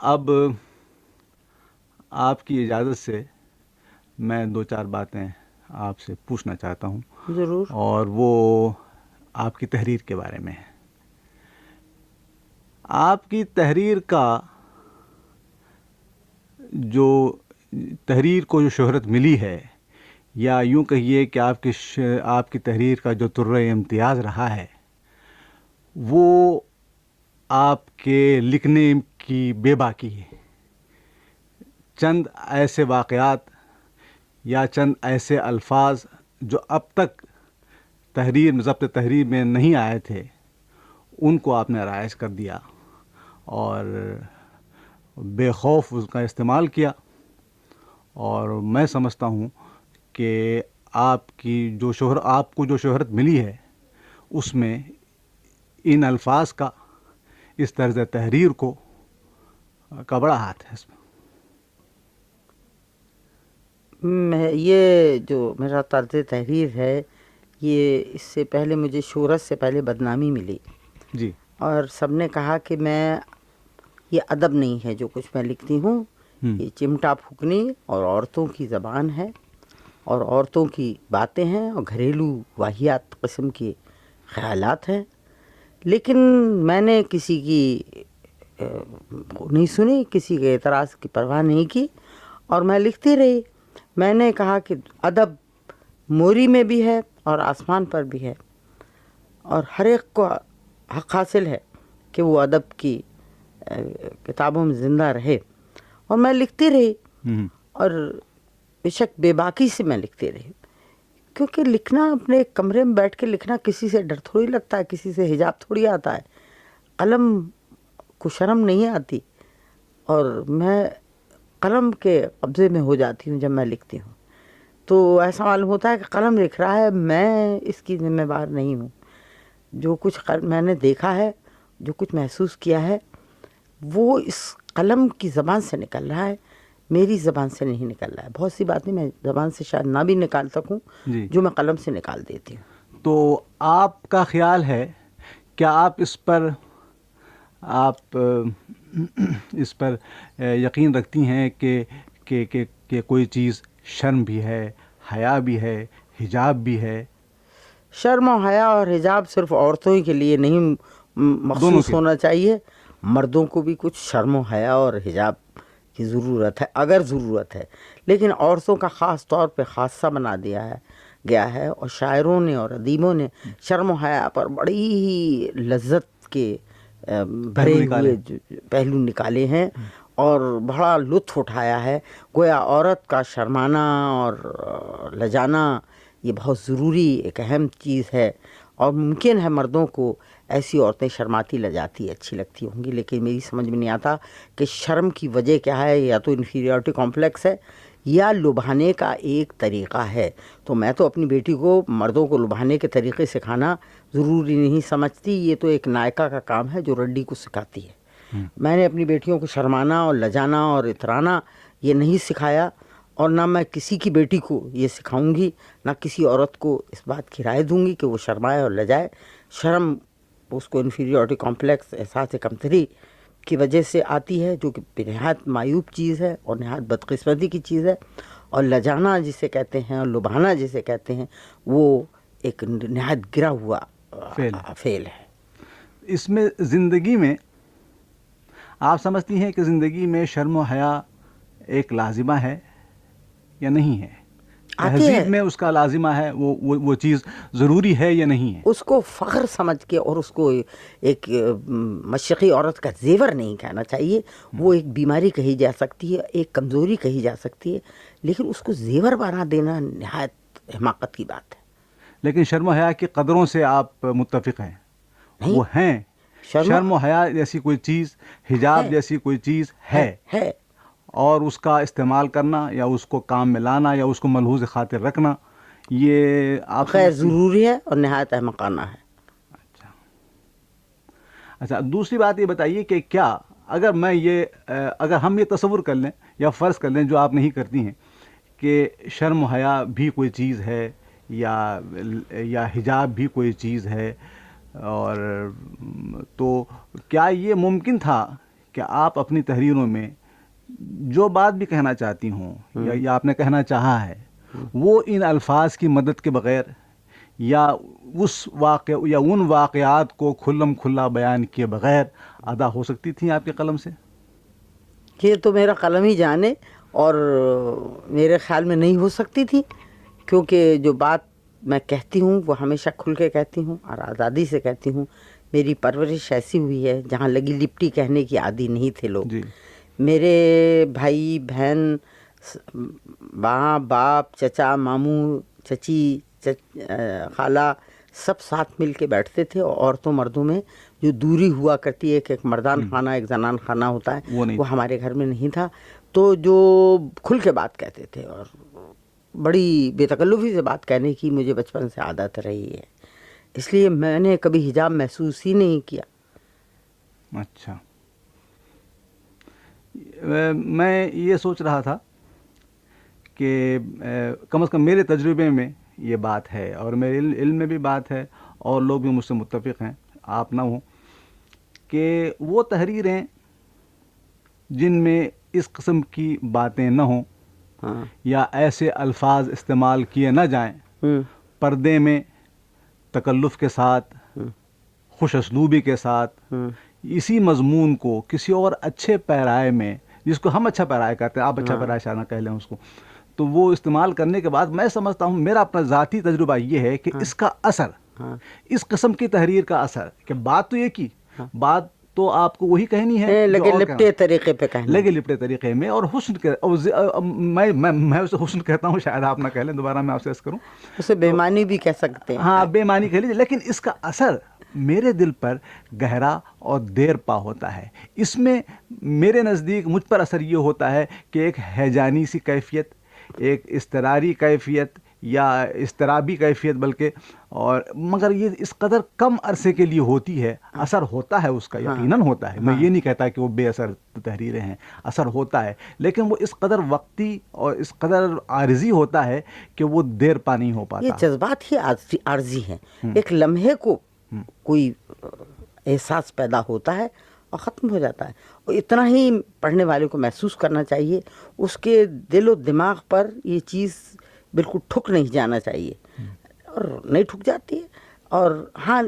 اب آپ کی اجازت سے میں دو چار باتیں آپ سے پوچھنا چاہتا ہوں، ضرور. اور وہ آپ کی تحریر کے بارے میں ہے. آپ کی تحریر کا جو تحریر کو جو شہرت ملی ہے، یا یوں کہیے کہ آپ کی تحریر کا جو طرۂ امتیاز رہا ہے، وہ آپ کے لکھنے کی بے باکی ہے. چند ایسے واقعات یا چند ایسے الفاظ جو اب تک ضبط تحریر میں نہیں آئے تھے، ان کو آپ نے رائج کر دیا اور بے خوف اس کا استعمال کیا. اور میں سمجھتا ہوں کہ آپ کو جو شہرت ملی ہے، اس میں ان الفاظ کا، اس طرز تحریر کا بڑا ہاتھ ہے اس میں. یہ جو میرا طرز تحریر ہے، یہ اس سے پہلے مجھے شہرت سے پہلے بدنامی ملی، جی. اور سب نے کہا کہ یہ ادب نہیں ہے جو کچھ میں لکھتی ہوں، یہ چمٹا پھونکنی اور عورتوں کی زبان ہے، اور عورتوں کی باتیں ہیں، اور گھریلو واہیات قسم کے خیالات ہیں. لیکن میں نے کسی کی نہیں سنی، کسی کے اعتراض کی پرواہ نہیں کی، اور میں لکھتی رہی. میں نے کہا کہ ادب موری میں بھی ہے اور آسمان پر بھی ہے، اور ہر ایک کو حق حاصل ہے کہ وہ ادب کی کتابوں میں زندہ رہے. اور میں لکھتی رہی، اور بے شک بے باکی سے میں لکھتی رہی، کیونکہ لکھنا، اپنے کمرے میں بیٹھ کے لکھنا، کسی سے ڈر تھوڑی لگتا ہے، کسی سے حجاب تھوڑی آتا ہے. قلم کو شرم نہیں آتی، اور میں قلم کے قبضے میں ہو جاتی ہوں جب میں لکھتی ہوں. تو ایسا معلوم ہوتا ہے کہ قلم لکھ رہا ہے، میں اس کی ذمہ دار نہیں ہوں. جو کچھ میں نے دیکھا ہے، جو کچھ محسوس کیا ہے، وہ اس قلم کی زبان سے نکل رہا ہے، میری زبان سے نہیں نکل رہا ہے. بہت سی باتیں میں زبان سے شاید نہ بھی نکال سکوں، جی. جو میں قلم سے نکال دیتی ہوں. تو آپ کا خیال ہے، کیا آپ اس پر یقین رکھتی ہیں کہ کوئی چیز شرم بھی ہے، حیا بھی ہے، حجاب بھی ہے؟ شرم و حیا اور حجاب صرف عورتوں ہی کے لیے نہیں دونوں مخصوص کے ہونا چاہیے، مردوں کو بھی کچھ شرم و حیا اور حجاب کی ضرورت ہے اگر ضرورت ہے. لیکن عورتوں کا خاص طور پہ خاصہ بنا دیا گیا ہے، اور شاعروں نے اور ادیبوں نے شرم و حیا پر بڑی ہی لذت کے پہلو بھرے نکالے. ہوئے پہلو نکالے ہیں، اور بڑا لطف اٹھایا ہے. گویا عورت کا شرمانا اور لجانا یہ بہت ضروری ایک اہم چیز ہے. اور ممکن ہے مردوں کو ایسی عورتیں شرماتی لجاتی اچھی لگتی ہوں گی، لیکن میری سمجھ میں نہیں آتا کہ شرم کی وجہ کیا ہے. یا تو انفیریورٹی کمپلیکس ہے، یا لبھانے کا ایک طریقہ ہے. تو میں تو اپنی بیٹی کو مردوں کو لبھانے کے طریقے سکھانا ضروری نہیں سمجھتی. یہ تو ایک نائکا کا کام ہے جو رڈی کو سکھاتی ہے. میں نے اپنی بیٹیوں کو شرمانا اور لجانا اور اترانا یہ نہیں سکھایا، اور نہ میں کسی کی بیٹی کو یہ سکھاؤں گی، نہ کسی عورت کو اس بات کی رائے دوں گی کہ وہ شرمائے اور لجائے. شرم اس کو انفیریورٹی کمپلیکس، احساس کمتری کی وجہ سے آتی ہے، جو کہ نہایت معیوب چیز ہے اور نہایت بدقسمتی کی چیز ہے. اور لجانا جسے کہتے ہیں اور لبھانا جسے کہتے ہیں، وہ ایک نہایت گرا ہوا فعل ہے. اس میں زندگی میں آپ سمجھتی ہیں کہ زندگی میں شرم و حیا ایک لازمہ ہے یا نہیں ہے؟ آتی تہذیب ہے، میں اس کا لازمہ ہے، وہ چیز ضروری ہے یا نہیں ہے؟ اس کو فخر سمجھ کے، اور اس کو ایک مشرقی عورت کا زیور نہیں کہنا چاہیے. وہ ایک بیماری کہی جا سکتی ہے، ایک کمزوری کہی جا سکتی ہے، لیکن اس کو زیور بنا دینا نہایت حماقت کی بات ہے. لیکن شرم و حیا کی قدروں سے آپ متفق ہیں؟ نہیں، وہ ہیں. شرم و حیا جیسی کوئی چیز، حجاب ہے جیسی کوئی چیز ہے، ہے اور اس کا استعمال کرنا یا اس کو کام میں لانا یا اس کو ملحوظ خاطر رکھنا، یہ آپ غیر سمجھتی ہیں؟ ضروری ہے اور نہایت احمقانہ ہے. اچھا، دوسری بات یہ بتائیے کہ کیا اگر ہم یہ تصور کر لیں یا فرض کر لیں، جو آپ نہیں کرتی ہیں، کہ شرم و حیا بھی کوئی چیز ہے، یا حجاب بھی کوئی چیز ہے، اور تو کیا یہ ممکن تھا کہ آپ اپنی تحریروں میں جو بات بھی کہنا چاہتی ہوں یا آپ نے کہنا چاہا ہے وہ ان الفاظ کی مدد کے بغیر یا اس واقع یا ان واقعات کو کھلم کھلا بیان کیے بغیر ادا ہو سکتی تھیں آپ کے قلم سے؟ یہ تو میرا قلم ہی جانے، اور میرے خیال میں نہیں ہو سکتی تھی، کیونکہ جو بات میں کہتی ہوں وہ ہمیشہ کھل کے کہتی ہوں اور آزادی سے کہتی ہوں. میری پرورش ایسی ہوئی ہے جہاں لگی لپٹی کہنے کی عادی نہیں تھے لوگ. جی. میرے بھائی بہن، ماں باپ، چچا ماموں چچی خالہ سب ساتھ مل کے بیٹھتے تھے، اور عورتوں مردوں میں جو دوری ہوا کرتی ہے کہ ایک مردان خانہ ایک زنان خانہ ہوتا ہے وہ ہمارے گھر میں نہیں تھا. تو جو کھل کے بات کہتے تھے اور بڑی بے تکلفی سے بات کہنے کی مجھے بچپن سے عادت رہی ہے، اس لیے میں نے کبھی حجاب محسوس ہی نہیں کیا. اچھا. میں یہ سوچ رہا تھا کہ کم از کم میرے تجربے میں یہ بات ہے اور میرے علم میں بھی بات ہے اور لوگ بھی مجھ سے متفق ہیں، آپ نہ ہوں، کہ وہ تحریریں جن میں اس قسم کی باتیں نہ ہوں یا ایسے الفاظ استعمال کیے نہ جائیں، پردے میں تکلف کے ساتھ، خوش اسلوبی کے ساتھ اسی مضمون کو کسی اور اچھے پیرائے میں، جس کو ہم اچھا پیرائے کہتے ہیں، آپ اچھا پیرائے شاید نہ کہہ لیں اس کو، تو وہ استعمال کرنے کے بعد میں سمجھتا ہوں، میرا اپنا ذاتی تجربہ یہ ہے کہ اس کا اثر، اس قسم کی تحریر کا اثر، کہ بات تو یہ کی، بات تو آپ کو وہی کہنی ہے لگے لپٹے طریقے پہ کہنا، لگے لپٹے طریقے میں، اور حسن کے میں اسے حسن کہتا ہوں، شاید آپ نہ کہہ لیں، دوبارہ میں آپ سے عرض کروں، اسے بے معنی بھی کہہ سکتے ہیں. ہاں بے معنی کہہ لیجیے، لیکن اس کا اثر میرے دل پر گہرا اور دیر پا ہوتا ہے. اس میں میرے نزدیک مجھ پر اثر یہ ہوتا ہے کہ ایک ہیجانی سی کیفیت، ایک اضطراری کیفیت یا اضطرابی کیفیت بلکہ، اور مگر یہ اس قدر کم عرصے کے لیے ہوتی ہے. اثر ہوتا ہے اس کا، یقیناً ہوتا ہے، میں یہ نہیں کہتا کہ وہ بے اثر تحریریں ہیں، اثر ہوتا ہے، لیکن وہ اس قدر وقتی اور اس قدر عارضی ہوتا ہے کہ وہ دیر پا نہیں ہو پاتا. یہ جذبات ہی عارضی ہیں. ایک لمحے کو کوئی احساس پیدا ہوتا ہے اور ختم ہو جاتا ہے، اور اتنا ہی پڑھنے والے کو محسوس کرنا چاہیے. اس کے دل و دماغ پر یہ چیز بالکل ٹھک نہیں جانا چاہیے، اور نہیں ٹھک جاتی ہے. اور ہاں،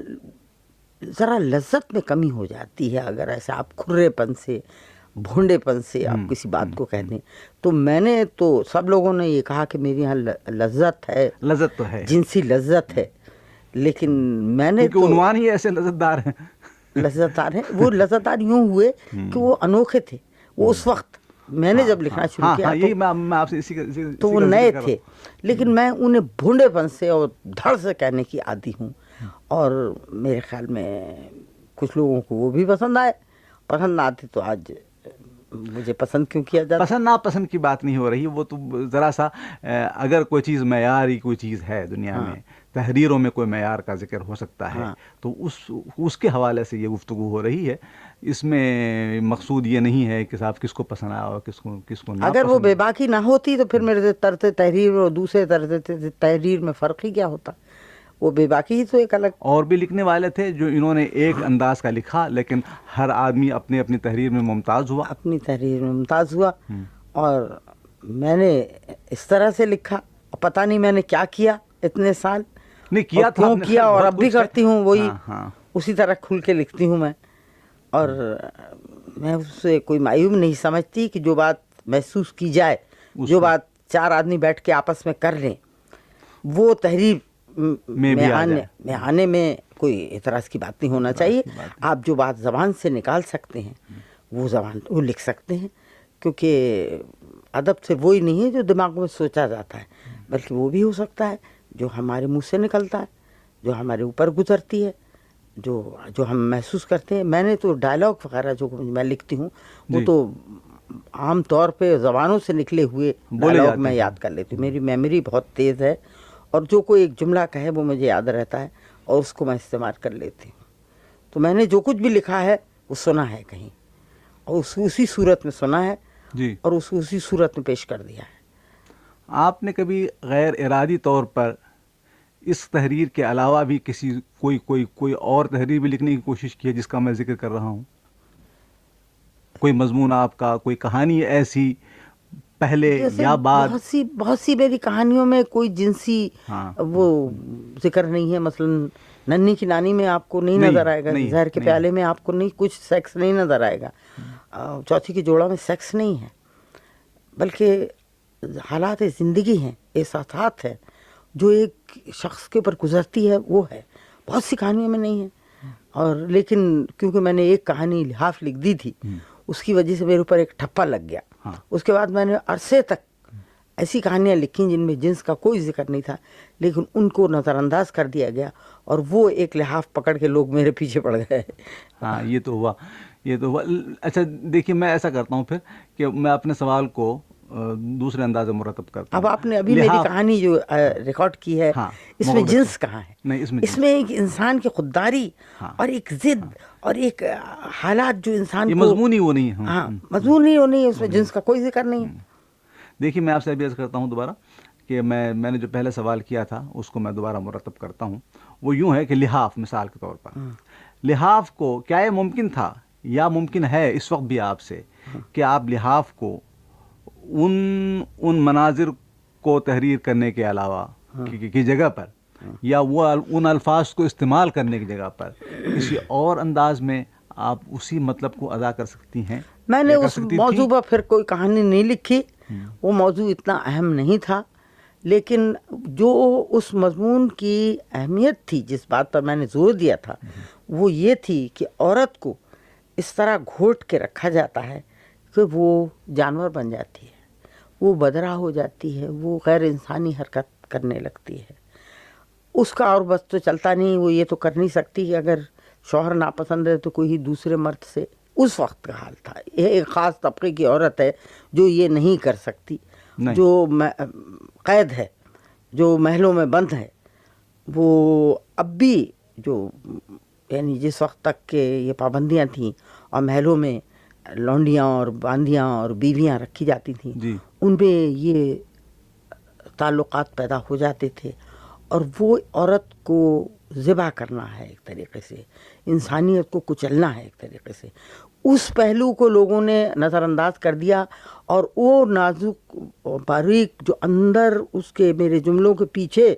ذرا لذت میں کمی ہو جاتی ہے اگر ایسے آپ کھرے پن سے، بھونڈے پن سے آپ کسی بات کو کہہ دیں. تو میں نے تو سب لوگوں نے یہ کہا کہ میری یہاں لذت ہے، لذت تو ہے، جنسی لذت ہے، لیکن میں نے کیونکہ عنوان ہی ایسے لذت دار ہیں، لذت دار ہیں. وہ لذت دار یوں ہوئے کہ وہ انوکھے تھے. وہ اس وقت میں نے جب لکھنا شروع کیا تو وہ نئے تھے، لیکن میں انہیں بھونڈے پن سے اور دھڑ سے کہنے کی عادی ہوں. اور میرے خیال میں کچھ لوگوں کو وہ بھی پسند آئے. پسند نہ آتے تو آج مجھے پسند کیوں کیا جاتا؟ پسند ناپسند کی بات نہیں ہو رہی، وہ تو ذرا سا اگر کوئی چیز معیاری کوئی چیز ہے دنیا میں، تحریروں میں کوئی معیار کا ذکر ہو سکتا ہے، تو اس کے حوالے سے یہ گفتگو ہو رہی ہے. اس میں مقصود یہ نہیں ہے کہ صاحب کس کو پسند آیا اور کس کو نہ. اگر وہ بے باکی نہ ہوتی تو پھر میرے طرز تحریر اور دوسرے طرز تحریر میں فرق ہی کیا ہوتا؟ وہ بے باکی ہی تو ایک الگ. اور بھی لکھنے والے تھے جو انہوں نے ایک انداز کا لکھا، لیکن ہر آدمی اپنی اپنی تحریر میں ممتاز ہوا، اپنی تحریر میں ممتاز ہوا. اور میں نے اس طرح سے لکھا، پتہ نہیں میں نے کیا کیا اتنے سال، نہیں کیا تھا، کیوں کیا، اور اب بھی کرتی ہوں وہی، ہاں اسی طرح کھل کے لکھتی ہوں میں. اور میں اس سے کوئی معیوب نہیں سمجھتی کہ جو بات محسوس کی جائے، جو بات چار آدمی بیٹھ کے آپس میں کر لیں، وہ تحریر میں آنے میں کوئی اعتراض کی بات نہیں ہونا چاہیے. آپ جو بات زبان سے نکال سکتے ہیں وہ لکھ سکتے ہیں، کیونکہ ادب سے وہی نہیں ہے جو دماغ میں سوچا جاتا ہے، بلکہ وہ بھی ہو سکتا ہے جو ہمارے منہ سے نکلتا ہے، جو ہمارے اوپر گزرتی ہے، جو ہم محسوس کرتے ہیں. میں نے تو ڈائلاگ وغیرہ جو میں لکھتی ہوں وہ تو عام طور پہ زبانوں سے نکلے ہوئے ڈائلاگ میں یاد کر لیتی ہوں. میری میموری بہت تیز ہے، اور جو کوئی ایک جملہ کہے وہ مجھے یاد رہتا ہے اور اس کو میں استعمال کر لیتی ہوں. تو میں نے جو کچھ بھی لکھا ہے وہ سنا ہے کہیں، اور اسی صورت میں سنا ہے جی، اور اسی صورت میں پیش کر دیا ہے. آپ نے کبھی غیر ارادی طور پر اس تحریر کے علاوہ بھی کوئی اور تحریر بھی لکھنے کی کوشش کی ہے جس کا میں ذکر کر رہا ہوں؟ کوئی مضمون آپ کا, کوئی کہانی ایسی پہلے جیسے یا بعد؟ بہت سی میری کہانیوں میں کوئی جنسی ہاں وہ ذکر نہیں ہے. مثلا ننھی کی نانی میں آپ کو نہیں نظر آئے گا, زہر کے پیالے میں آپ کو نہیں کچھ سیکس نہیں نظر آئے گا, چوتھی کی جوڑا میں سیکس نہیں ہے, بلکہ حالات زندگی ہیں, احساسات ہیں جو ایک شخص کے اوپر گزرتی ہے, وہ ہے. بہت سی کہانیوں میں نہیں ہے. اور لیکن کیونکہ میں نے ایک کہانی لحاف لکھ دی تھی, اس کی وجہ سے میرے اوپر ایک ٹھپا لگ گیا. اس کے بعد میں نے عرصے تک ایسی کہانیاں لکھی جن میں جنس کا کوئی ذکر نہیں تھا, لیکن ان کو نظر انداز کر دیا گیا اور وہ ایک لحاف پکڑ کے لوگ میرے پیچھے پڑ گئے. ہاں یہ تو ہوا. اچھا دیکھیے, میں ایسا کرتا ہوں پھر کہ میں اپنے سوال کو دوسرے انداز میں مرتب کرتا ہوں. اب آپ نے ابھی میری کہانی جو ریکارڈ کی ہے, اس میں جنس کہاں ہے؟ نہیں, اس میں ایک انسان کی خودداری اور ایک ضد اور ایک حالات جو انسان یہ کو مضمون ہی وہ نہیں ہے. ہاں مضمون نہیں, وہ نہیں ہے, اس میں جنس کا کوئی ذکر نہیں ہے. دیکھیے میں آپ سے ابھی عرض کرتا ہوں دوبارہ کہ میں نے جو پہلے سوال کیا تھا اس کو میں دوبارہ مرتب کرتا ہوں. وہ یوں ہے کہ لحاف, مثال کے طور پر لحاف کو کیا یہ ممکن تھا یا ممکن ہے اس وقت بھی آپ سے کہ آپ لحاف کو ان مناظر کو تحریر کرنے کے علاوہ کی جگہ پر یا وہ ان الفاظ کو استعمال کرنے کی جگہ پر کسی اور انداز میں آپ اسی مطلب کو ادا کر سکتی ہیں؟ میں نے اس موضوع پر پھر کوئی کہانی نہیں لکھی, وہ موضوع اتنا اہم نہیں تھا, لیکن جو اس مضمون کی اہمیت تھی, جس بات پر میں نے زور دیا تھا, وہ یہ تھی کہ عورت کو اس طرح گھوٹ کے رکھا جاتا ہے کہ وہ جانور بن جاتی ہے, وہ بدرا ہو جاتی ہے, وہ غیر انسانی حرکت کرنے لگتی ہے. اس کا اور بس تو چلتا نہیں, وہ یہ تو کر نہیں سکتی کہ اگر شوہر ناپسند ہے تو کوئی دوسرے مرد سے. اس وقت کا حال تھا. یہ ایک خاص طبقے کی عورت ہے جو یہ نہیں کر سکتی, جو قید ہے, جو محلوں میں بند ہے. وہ اب بھی جو یعنی جس وقت تک کہ یہ پابندیاں تھیں اور محلوں میں لونڈیاں اور باندیاں اور بیویاں رکھی جاتی تھیں, ان پہ یہ تعلقات پیدا ہو جاتے تھے, اور وہ عورت کو ذبح کرنا ہے ایک طریقے سے, انسانیت کو کچلنا ہے ایک طریقے سے. اس پہلو کو لوگوں نے نظر انداز کر دیا, اور وہ نازک باریک جو اندر اس کے میرے جملوں کے پیچھے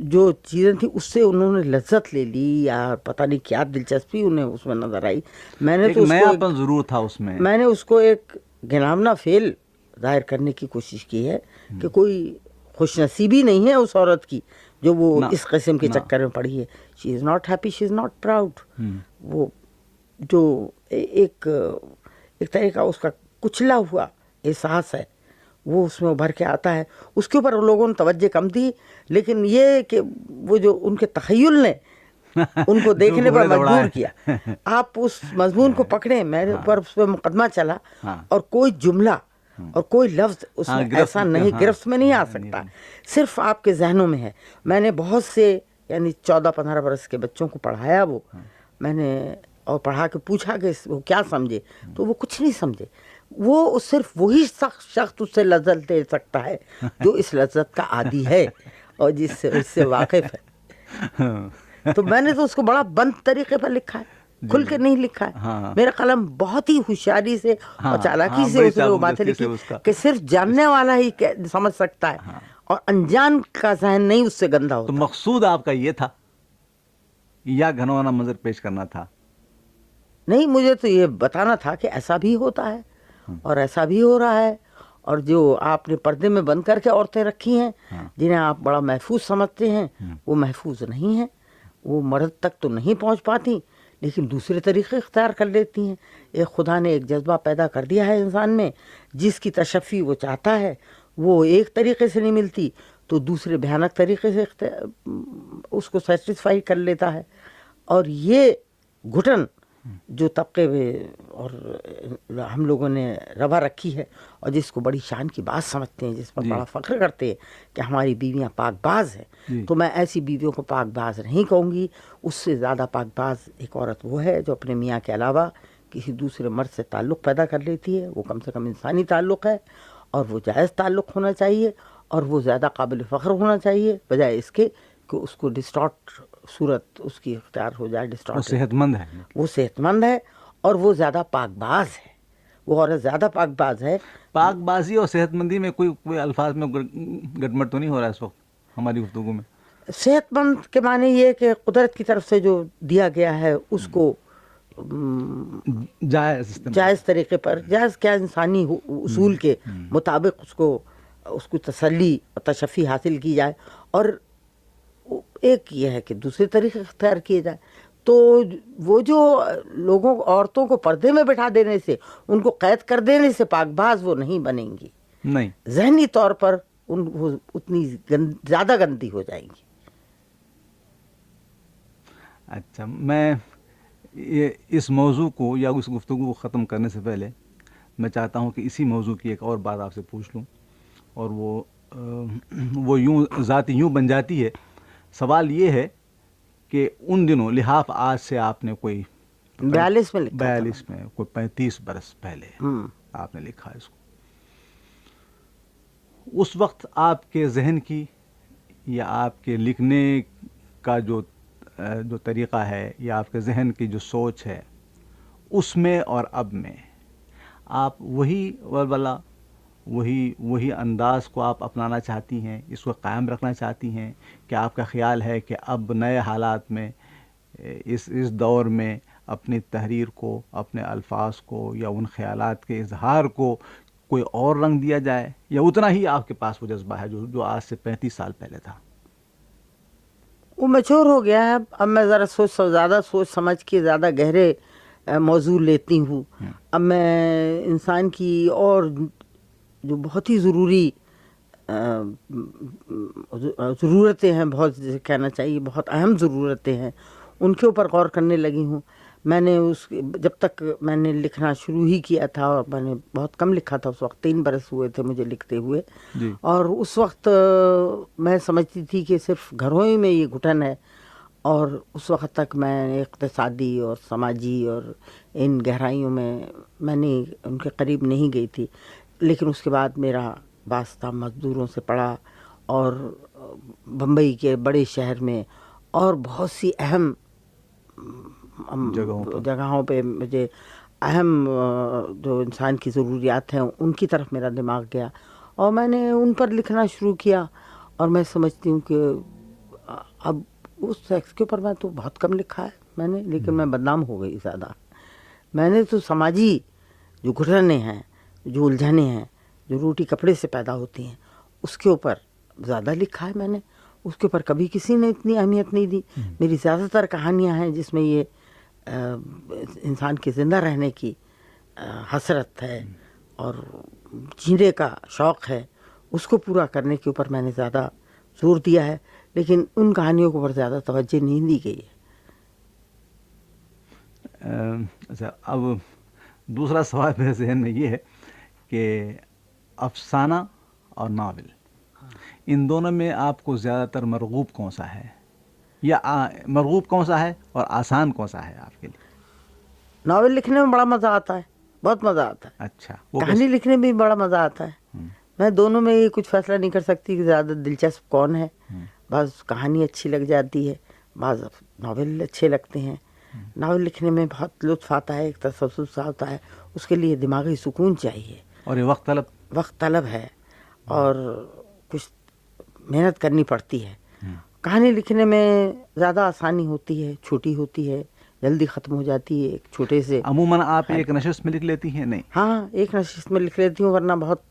جو چیزیں تھیں, اس سے انہوں نے لذت لے لی, یا پتہ نہیں کیا دلچسپی انہیں اس میں نظر آئی. میں نے تو نیا ضرور تھا اس میں اس کو ایک گھناؤنا فعل ظاہر کرنے کی کوشش کی ہے کہ کوئی خوش نصیبی نہیں ہے اس عورت کی جو وہ اس قسم کے چکر میں پڑی ہے. She is not happy, she is not proud. وہ جو ایک طرح کا اس کا کچلا ہوا احساس ہے, وہ اس میں ابھر کے آتا ہے. اس کے اوپر لوگوں نے توجہ کم دی, لیکن یہ کہ وہ جو ان کے تخیل نے ان کو دیکھنے پر مجبور کیا. آپ اس مضمون کو پکڑیں, میرے اوپر اس پہ مقدمہ چلا, اور کوئی جملہ اور کوئی لفظ اس میں ایسا نہیں, گرفت میں نہیں آ سکتا, صرف آپ کے ذہنوں میں ہے. میں نے بہت سے یعنی 14-15 برس کے بچوں کو پڑھایا, وہ میں نے اور پڑھا کے پوچھا کہ وہ کیا سمجھے, تو وہ کچھ نہیں سمجھے. وہ صرف وہی شخص اس سے لذت دے سکتا ہے جو اس لذت کا عادی ہے اور اس سے واقف ہے. تو میں نے تو اس کو بڑا بند طریقے پر لکھا ہے, کھل کے نہیں لکھا ہے. میرا قلم بہت ہی ہوشیاری سے اور چالاکی سے اس نے وہ باتیں لکھی کہ صرف جاننے والا ہی سمجھ سکتا ہے, اور انجان کا ذہن نہیں اس سے گندا ہوتا. تو مقصود آپ کا یہ تھا یا گھنونا منظر پیش کرنا تھا؟ نہیں, مجھے تو یہ بتانا تھا کہ ایسا بھی ہوتا ہے اور ایسا بھی ہو رہا ہے, اور جو آپ نے پردے میں بند کر کے عورتیں رکھی ہیں جنہیں آپ بڑا محفوظ سمجھتے ہیں, وہ محفوظ نہیں ہیں. وہ مرد تک تو نہیں پہنچ پاتی, لیکن دوسرے طریقے اختیار کر لیتی ہیں. ایک خدا نے ایک جذبہ پیدا کر دیا ہے انسان میں, جس کی تشفی وہ چاہتا ہے, وہ ایک طریقے سے نہیں ملتی تو دوسرے بھیانک طریقے سے اس کو سیٹسفائی کر لیتا ہے. اور یہ گھٹن جو طبقے میں اور ہم لوگوں نے روا رکھی ہے, اور جس کو بڑی شان کی بات سمجھتے ہیں, جس پر بڑا فخر کرتے ہیں کہ ہماری بیویاں پاک باز ہیں, تو میں ایسی بیویوں کو پاک باز نہیں کہوں گی. اس سے زیادہ پاک باز ایک عورت وہ ہے جو اپنے میاں کے علاوہ کسی دوسرے مرد سے تعلق پیدا کر لیتی ہے. وہ کم سے کم انسانی تعلق ہے, اور وہ جائز تعلق ہونا چاہیے, اور وہ زیادہ قابل فخر ہونا چاہیے, بجائے اس کے کہ اس کو ڈسٹارٹ صورت اس کی اختیار ہو جائے. ڈسٹارٹ, وہ صحت مند ہے, وہ صحت مند ہے, اور وہ زیادہ پاک باز ہے. وہ عورت زیادہ پاک باز ہے. پاک بازی اور صحت مندی میں کوئی الفاظ میں گڑمٹ تو نہیں ہو رہا ہے اس وقت ہماری گفتگو میں؟ صحت مند کے معنی یہ کہ قدرت کی طرف سے جو دیا گیا ہے اس کو جائز طریقے پر، جائز کیا، انسانی اصول کے مطابق اس کو تسلی اور تشفی حاصل کی جائے. اور ایک یہ ہے کہ دوسرے طریقے اختیار کیے جائے. تو وہ جو لوگوں عورتوں کو پردے میں بٹھا دینے سے، ان کو قید کر دینے سے پاک باز وہ نہیں بنیں گی، نہیں، ذہنی طور پر وہ اتنی زیادہ گندی ہو جائیں گی. اچھا، میں اس موضوع کو یا اس گفتگو کو ختم کرنے سے پہلے میں چاہتا ہوں کہ اسی موضوع کی ایک اور بات آپ سے پوچھ لوں، اور وہ یوں ذاتی یوں بن جاتی ہے. سوال یہ ہے کہ ان دنوں لحاف آج سے آپ نے کوئی 42 میں لکھا تھا. 42 میں کوئی 35 برس پہلے آپ نے لکھا اس کو. اس وقت آپ کے ذہن کی یا آپ کے لکھنے کا جو طریقہ ہے یا آپ کے ذہن کی جو سوچ ہے، اس میں اور اب میں آپ وہی ولولہ، وہی انداز کو آپ اپنانا چاہتی ہیں، اس کو قائم رکھنا چاہتی ہیں، کہ آپ کا خیال ہے کہ اب نئے حالات میں اس دور میں اپنی تحریر کو، اپنے الفاظ کو یا ان خیالات کے اظہار کو کوئی اور رنگ دیا جائے، یا اتنا ہی آپ کے پاس وہ جذبہ ہے جو آج سے 35 سال پہلے تھا؟ وہ میچور ہو گیا ہے. اب میں ذرا زیادہ سوچ سمجھ کے زیادہ گہرے موضوع لیتی ہوں. اب میں انسان کی اور جو بہت ہی ضروری ضرورتیں ہیں، بہت کہنا چاہیے بہت اہم ضرورتیں ہیں، ان کے اوپر غور کرنے لگی ہوں. میں نے جب تک میں نے لکھنا شروع ہی کیا تھا، اور میں نے بہت کم لکھا تھا، اس وقت 3 برس ہوئے تھے مجھے لکھتے ہوئے. جی. اور اس وقت میں سمجھتی تھی کہ صرف گھروں ہی میں یہ گھٹن ہے، اور اس وقت تک میں اقتصادی اور سماجی اور ان گہرائیوں میں نے ان کے قریب نہیں گئی تھی. لیکن اس کے بعد میرا واسطہ مزدوروں سے پڑا، اور بمبئی کے بڑے شہر میں اور بہت سی اہم جگہوں پہ مجھے اہم جو انسان کی ضروریات ہیں ان کی طرف میرا دماغ گیا، اور میں نے ان پر لکھنا شروع کیا. اور میں سمجھتی ہوں کہ اب اس سیکس کے اوپر میں تو بہت کم لکھا ہے میں نے، لیکن میں بدنام ہو گئی زیادہ. میں نے تو سماجی جو گھٹنیں ہیں، جو الجھنیں ہیں، جو روٹی کپڑے سے پیدا ہوتی ہیں، اس کے اوپر زیادہ لکھا ہے میں نے. اس کے اوپر کبھی کسی نے اتنی اہمیت نہیں دی. میری زیادہ تر کہانیاں ہیں جس میں یہ انسان کے زندہ رہنے کی حسرت ہے اور جینے کا شوق ہے، اس کو پورا کرنے کے اوپر میں نے زیادہ زور دیا ہے. لیکن ان کہانیوں کے اوپر زیادہ توجہ نہیں دی گئی ہے. اچھا، اب دوسرا سوال میرے ذہن میں یہ ہے کہ افسانہ اور ناول، ان دونوں میں آپ کو زیادہ تر مرغوب کون سا ہے، یا مرغوب کون سا ہے اور آسان کون سا ہے آپ کے لیے؟ ناول لکھنے میں بڑا مزہ آتا ہے، بہت مزہ آتا ہے. اچھا، کہانی لکھنے میں بھی بڑا مزہ آتا ہے. میں دونوں میں یہ کچھ فیصلہ نہیں کر سکتی کہ زیادہ دلچسپ کون ہے. بعض کہانی اچھی لگ جاتی ہے، بعض ناول اچھے لگتے ہیں. ناول لکھنے میں بہت لطف آتا ہے، ایک تسلسل سا ہوتا ہے. اس کے لیے دماغی سکون چاہیے، اور یہ وقت طلب ہے، اور کچھ محنت کرنی پڑتی ہے. کہانی لکھنے میں زیادہ آسانی ہوتی ہے، چھوٹی ہوتی ہے، جلدی ختم ہو جاتی ہے. ایک چھوٹے سے عموماً آپ ایک نشست میں لکھ لیتی ہیں؟ نہیں. ہاں، ایک نشست میں لکھ لیتی ہوں، ورنہ بہت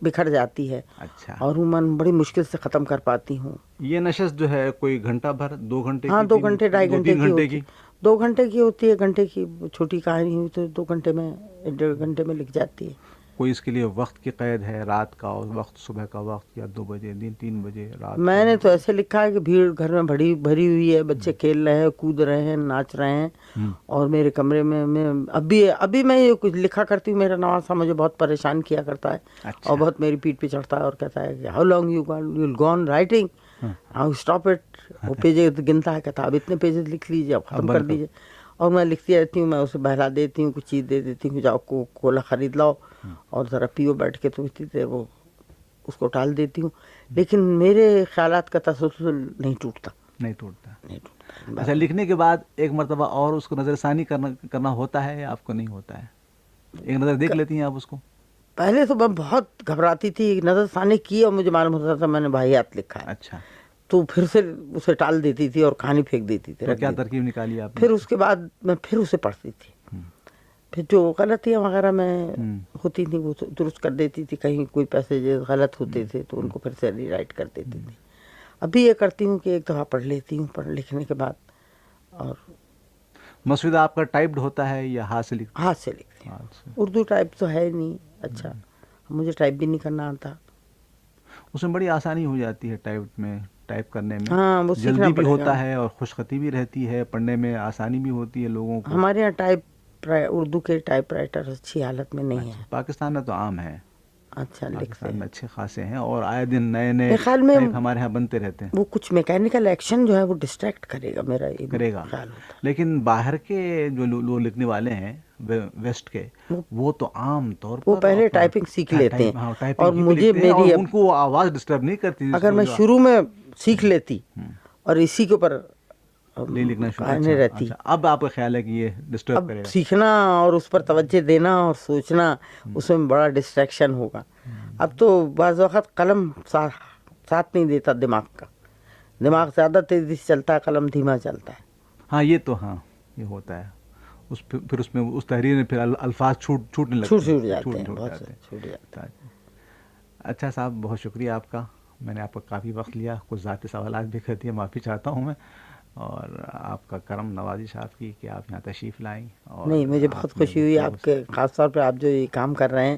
بکھر جاتی ہے. اچھا. اور عموماً بڑی مشکل سے ختم کر پاتی ہوں. یہ نشست جو ہے کوئی گھنٹہ بھر، 2 گھنٹے کی؟ ہاں، 2 گھنٹے 2.5 گھنٹے کی ہوتی ہے. 2 گھنٹے کی ہوتی ہے. گھنٹے کی چھوٹی کہانی ہوئی تو 2 گھنٹے میں 1.5 گھنٹے میں لکھ جاتی ہے. کوئی اس کے لیے وقت کی قید ہے، رات کا وقت، صبح کا وقت، یا 2 بجے، 3 بجے رات؟ میں نے تو ایسے لکھا ہے کہ بھیڑ گھر میں بھری ہوئی ہے، بچے کھیل رہے ہیں، کود رہے ہیں، ناچ رہے ہیں، اور میرے کمرے میں ابھی میں یہ کچھ لکھا کرتی ہوں. میرا نواسا مجھے بہت پریشان کیا کرتا ہے، اور بہت میری پیٹھ پہ چڑھتا ہے اور کہتا ہے کہ how long you gone writing, how stop it. وہ پیجز گنتا ہے، کہتا ہے اب اتنے پیجز لکھ لیجیے، اب ختم کر دیجیے. اور میں لکھتی رہتی ہوں. میں اسے بہلا دیتی ہوں، کچھ چیز دے دیتی ہوں، جاؤ کولا خرید لاؤ اور ذرا پیو بیٹھ کے. تو اتنی دیر وہ اس کو ٹال دیتی ہوں. لیکن میرے خیالات کا تسلسل نہیں ٹوٹتا. اچھا، لکھنے کے بعد ایک مرتبہ اور اس کو نظر ثانی کرنا ہوتا ہے یا آپ کو نہیں ہوتا ہے؟ ایک نظر دیکھ لیتی ہیں آپ اس کو؟ پہلے تو میں بہت گھبراتی تھی، نظر ثانی کی اور مجھے معلوم ہوتا تھا میں نے واہیات لکھا ہے، اچھا، تو پھر سے اسے ٹال دیتی تھی اور کہانی پھینک دیتی تھی، تو رکھ کیا دیتی۔ ترکیب نکالی آپ نے؟ پھر اس کے بعد میں پھر اسے پڑھتی تھی، پھر جو غلطیاں وغیرہ میں ہوتی تھیں وہ درست کر دیتی تھی، کہیں کوئی پیسیجز غلط ہوتے تھے تو ان کو پھر سے ری رائٹ کر دیتی تھی۔ ابھی یہ کرتی ہوں کہ ایک دفعہ پڑھ لیتی ہوں، پڑھ لکھنے کے بعد، اور مسودہ آپ کا ٹائپڈ ہوتا ہے یا ہاتھ سے لکھتے ہاتھ سے لکھتی ہوں۔ ہاتھ سے؟ اردو ٹائپ تو ہے نہیں اچھا، مجھے ٹائپ بھی نہیں کرنا آتا۔ اس میں بڑی آسانی ہو جاتی ہے ٹائپ کرنے میں، ہاں وہ سیکھنا جلدی بھی پڑے گا۔ ہوتا ہے اور خوش خطی بھی رہتی ہے، پڑھنے میں آسانی بھی ہوتی ہے لوگوں کو۔ ہمارے یہاں اردو کے ٹائپ رائٹر اچھی حالت میں نہیں ہیں۔ پاکستان میں تو عام ہے، اچھا لکھتے پاکستان ہیں۔ میں اچھے خاصے ہیں، اور آئے دن نئے نئے میرے خیال میں ٹائپ ہمارے ہاں بنتے رہتے ہیں۔ وہ کچھ میکینیکل ایکشن جو ہے وہ ڈسٹریکٹ کرے گا، میرا یہ کرے گا، خیال ہوتا ہے۔ لیکن باہر کے جو لوگ لکھنے والے ہیں ویسٹ کے، وہ تو عام طور پر وہ پہلے اپنا ٹائپنگ سیکھ لیتے ہیں، ٹائپنگ اور ہی پہ مجھے لکھتے ہیں، اور میری ان کو آواز ڈسٹرب نہیں کرتی۔ اگر میں شروع میں سیکھ لیتی اور اسی کے اوپر لکھنا شروع، کہانی رہتی، اب آپ کا خیال ہے کہ یہ ڈسٹرب اب کرے گا؟ سیکھنا اور اس پر توجہ دینا اور سوچنا، اس میں بڑا ڈسٹریکشن ہوگا۔ اب تو بعض وقت قلم ساتھ نہیں دیتا دماغ کا، دماغ زیادہ تیزی سے چلتا ہے، قلم دھیما چلتا ہے۔ ہاں یہ تو ہاں یہ ہوتا ہے، پھر اس میں اس تحریر میں پھر الفاظ چھوٹنے لگتے ہیں، چھوٹ جاتے ہیں، بہت سے چھوٹ جاتے ہیں۔ اچھا صاحب، بہت شکریہ آپ کا، میں نے آپ کا کافی وقت لیا، کچھ ذاتی سوالات بھی کر دیے، معافی چاہتا ہوں میں، اور آپ کا کرم نوازش آپ کی کہ آپ یہاں تشریف لائیں۔ اور نہیں، مجھے بہت خوشی ہوئی آپ کے، خاص طور پہ آپ جو یہ کام کر رہے ہیں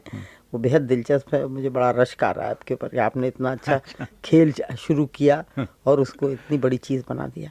وہ بہت دلچسپ ہے، مجھے بڑا رشک آ رہا ہے آپ کے اوپر کہ آپ نے اتنا اچھا کھیل شروع کیا اور اس کو اتنی بڑی چیز بنا دیا۔